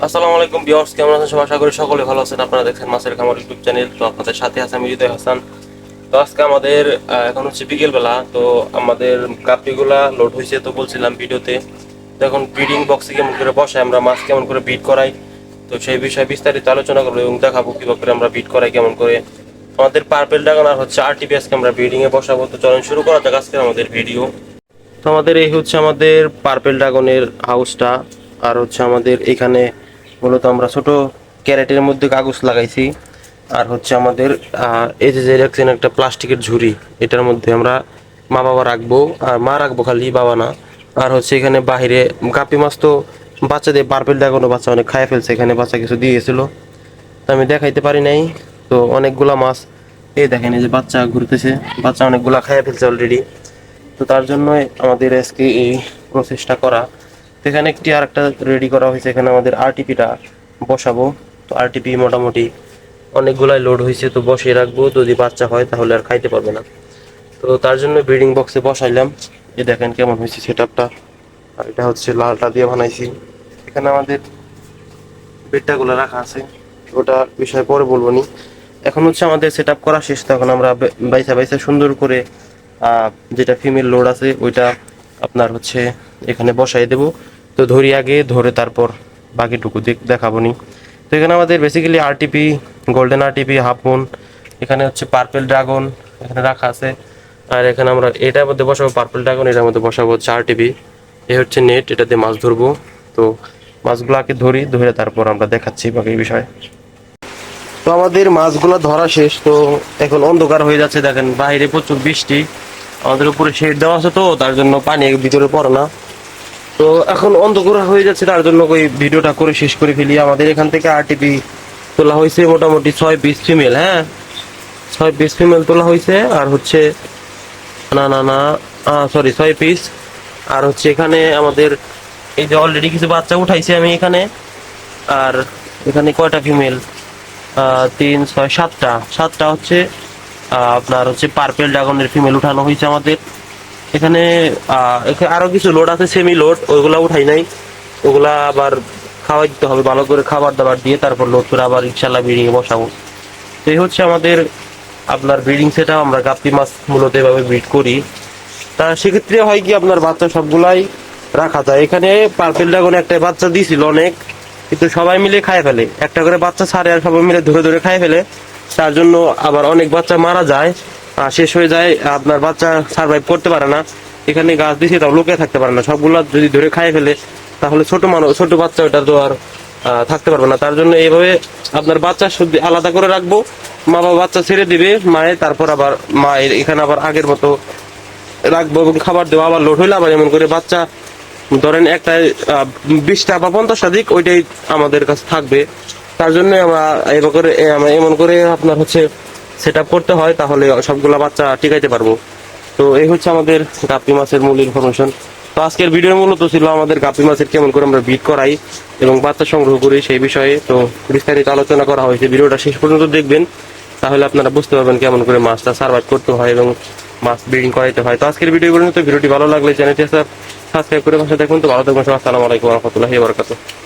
আসসালামু আলাইকুম ভিউয়ার্স, কেমন আছেন সবাই? আশা করি সকলে ভালো আছেন। আপনারা দেখছেন মাছের খামার ইউটিউব চ্যানেল। তো আপনাদের সাথে আছে আমি হৃদয় হাসান। তো আজকে আমাদের এখন হচ্ছে বিকেল বেলা। তো আমাদের গাপ্পিগুলা লোড হয়েছে, তো বলছিলাম ভিডিওতে। তো এখন ব্রিডিং বক্সে কেমন করে বসাই, আমরা মাছ কেমন করে বিট করাই, তো সেই বিষয়ে বিস্তারিত আলোচনা করবো এবং দেখাবো কিভাবে করে আমরা বিট করাই, কেমন করে আমাদের পার্পেল ড্রাগন আর হচ্ছে আরটিপিএস কে আমরা ব্রিডিং এ বসাবো। তো চলেন শুরু করা যাক আজকে আমাদের ভিডিও। তো আমাদের এই হচ্ছে আমাদের পার্পেল ড্রাগনের হাউসটা। আর হচ্ছে আমাদের এখানে মূলত আমরা ছোট ক্যারেটের মধ্যে কাগজ লাগাইছি। আর হচ্ছে আমাদের এই যে রাখছেন একটা প্লাস্টিকের ঝুড়ি, এটার মধ্যে আমরা মা বাবা রাখবো, আর মা রাখবো খালি, বাবা না। আর হচ্ছে এখানে বাহিরে গাপি মাছ তো বাচ্চাদের, পার্পেল ড্রাগনও বাচ্চা অনেক খায় ফেলছে, এখানে বাচ্চা কিছু দিয়ে গেছিল, তো আমি দেখাইতে পারি নাই। তো অনেকগুলা মাছ, এই দেখেন এই যে বাচ্চা ঘুরতেছে, বাচ্চা অনেকগুলা খাইয়া ফেলছে অলরেডি। তো তার জন্যই আমাদের আজকে এই প্রসেসটা করা। তো এখানে একটি আর একটা রেডি করা হয়েছে, এখানে আমাদের আরটিপিটা বসাবো। তো আরটিপি মোটামুটি অনেকগুলাই লোড হয়েছে, তো বসিয়ে রাখবো, যদি বাচ্চা হয় তাহলে আর খাইতে পারবে না। তো তার জন্য ব্রিডিং বক্সে বসাইলাম। এ দেখেন কেমন হয়েছে সেট আপটা। আর এটা হচ্ছে লালটা দিয়ে বানাইছি। এখানে আমাদের বেডটাগুলো রাখা আছে, ওটা বিষয়ে পরে বলবো নি। এখন হচ্ছে আমাদের সেট আপ করা শেষ। তখন আমরা বাইসা বাইসা সুন্দর করে যেটা ফিমেল লোড আছে ওইটা আপনার হচ্ছে এখানে বসাই দেব। তো ধরি আগে, ধরে তারপর বাকিটুকু দেখাবো নি। তো এখানে আমাদের basically RTP, golden RTP, half moon, এখানে হচ্ছে পার্পেল ড্রাগন এখানে রাখা আছে। আর এখানে আমরা এটার মধ্যে বসাবো পার্পেল ড্রাগন, এটার মধ্যে বসাবো হচ্ছে আরটিপি। এ হচ্ছে নেট, এটা দিয়ে মাছ ধরবো। তো মাছগুলোকে ধরে তারপর আমরা দেখাচ্ছি বাকি বিষয়। তো আমাদের মাছগুলো ধরা শেষ। তো এখন অন্ধকার হয়ে যাচ্ছে, দেখেন বাইরে প্রচুর বৃষ্টি, আমাদের উপরে শেড দেওয়া আছে, তো তার জন্য পানি ভিতরে পড়ে না। তো এখন অন্ধকার হয়ে যাচ্ছে, তার জন্য ওই ভিডিওটা করে শেষ করে ফেলি। আমাদের এখান থেকে আরটিপি তোলা হয়েছে মোটামুটি 6 পিস ফিমেল। হ্যাঁ, 6 পিস ফিমেল তোলা হয়েছে। আর হচ্ছে না না না সরি, 6 পিস। আর হচ্ছে এখানে আমাদের এই যে অলরেডি কিছু বাচ্চা উঠাইছি আমি এখানে। আর এখানে কয়টা ফিমেল, 3 6 7টা, 7টা হচ্ছে আপনার হচ্ছে পার্পেল ড্রাগনের ফিমেল উঠানো হয়েছে আমাদের এখানে। আরো কিছু লোড আছে সেমি লোড, ওইগুলা উঠাই নাই, ওগুলা আবার খাওয়াই দিতে হবে ভালো করে, খাবার দাবার দিয়ে তারপর লোড করে আবার ইনশাল্লাহ ব্রিডিং এ বসাবো। তো এই হচ্ছে আমাদের আপনার ব্রিডিং সেট আপ। আমরা গাপ্পি মাছ মূলত এভাবে ব্রিড করি। তা সেক্ষেত্রে হয় কি, আপনার বাচ্চা সবগুলাই রাখা যায়। এখানে পার্পেল ড্রাগন একটা বাচ্চা দিছিল অনেক, কিন্তু সবাই মিলে খায় ফেলে, একটা করে বাচ্চা ছাড়ে আর সবাই মিলে ধরে ধরে খায় ফেলে। তার জন্য আবার অনেক বাচ্চা মারা যায়, শেষ হয়ে যায়, আপনার বাচ্চা সার্ভাইভ করতে পারে না। এখানে গাছ দিছে তাও লোকে থাকতে পারে না, সবগুলা যদি ধরে খায় ফেলে তাহলে ছোট বাচ্চা ওটা তো আর থাকতে পারবে না। তার জন্য এইভাবে আপনার বাচ্চা শুধু আলাদা করে রাখবো, মা বাবা বাচ্চা ছেড়ে দিবে মায়ে, তারপর আবার মা এখানে আবার আগের মতো রাখবো এবং খাবার দেবো। আবার লোড হইলে আবার এমন করে বাচ্চা ধরেন একটা 20টা বা 50টা দিক, ওইটাই আমাদের কাছে থাকবে। তার জন্য আমরা এমন করে আপনার হচ্ছে সেট আপ করতে হয়, তাহলে সবগুলা বাচ্চা টিকাইতে পারবো। তো এই হচ্ছে আমাদের গাপ্পি মাছের মূল ইনফরমেশন। তো আজকের ভিডিও মূলত ছিল আমাদের গাপ্পি মাছের কেমন করে আমরা বিট করাই এবং বাচ্চা সংগ্রহ করি সেই বিষয়ে। তো বিস্তারিত আলোচনা করা হয়েছে, ভিডিওটা শেষ পর্যন্ত দেখবেন, তাহলে আপনারা বুঝতে পারবেন কেমন করে মাছটা সার্ভাইভ করতে হয় এবং মাছ ব্রিডিং করাইতে হয়। তো আজকের ভিডিও পর্যন্ত, ভিডিওটি ভালো লাগলে চ্যানেলটি সাবস্ক্রাইব করে পাশে দেখুন। তো ভালো থাকবেন সবাই, আসসালামু আলাইকুম ওয়া রাহমাতুল্লাহি ওয়া বারাকাতুহু।